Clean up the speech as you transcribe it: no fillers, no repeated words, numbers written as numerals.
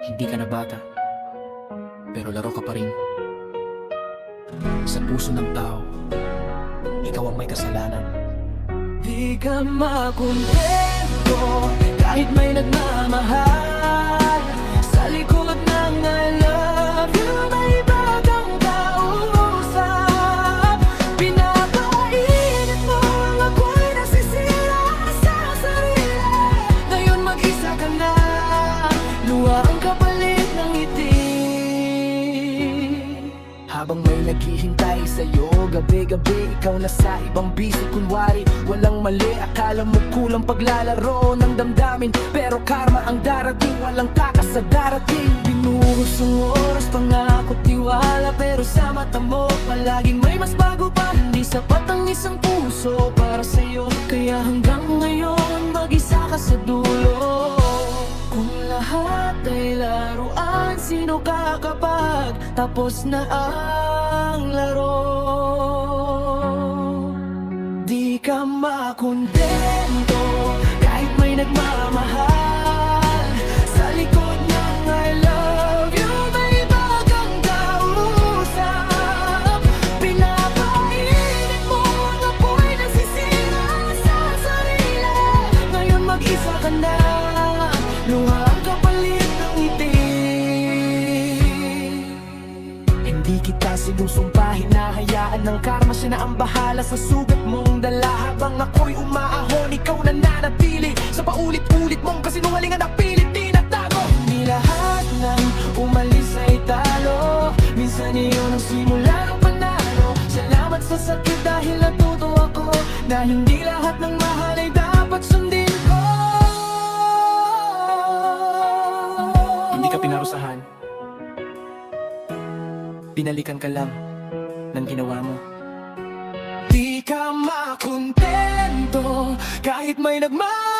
Hindi ka na bata, pero laro ka pa rin. Sa puso ng tao, ikaw ang may kasalanan. Di ka makontento kahit may nagmamahal. Sa likod ng I love you, may iba kang kausap. Pinapainit mo ang ako'y nasisira sa sarili. Ngayon mag-isa ka na, luha ang kapalit ng ngiti. Habang may naghihintay sa'yo, gabi-gabi ikaw na sa ibang busy. Kunwari walang mali, akala mo kulang paglalaro ng damdamin. Pero karma ang darating, walang takas sa darating. Binuhos ang oras, pangako, tiwala, pero sa mata mo palaging may mas bago pa. Hindi sapat ang isang puso para sa'yo, kaya hanggang ngayon mag-isa ka sa dulo. Kung lahat ay laruan, sino ka kapag tapos na ang laro? Di ka makontento kahit may nagmamahal. Sa likod ng I love you, may iba kang kausap. Pinapainit mo ang apoy nasisira sa sarili. Ngayon mag-isa ka na, luha ang kapalit ng ngiti. Hindi kita sinusumpa, hinahayaan ng karma, siya na ang bahala sa sugat mong dala. Habang ako'y umaahon, ikaw nananatili sa paulit-ulit mong kasinungalingan na pilit tinatago. Hindi lahat ng umalis ay talo, minsan iyon ang simula ng panalo. Salamat sa sakit dahil natuto ako na hindi lahat ng mahal ay dapat sundin ko. Hindi ka pinarusahan, binalikan ka lang ng ginawa mo. Di ka makontento kahit may nagmamahal.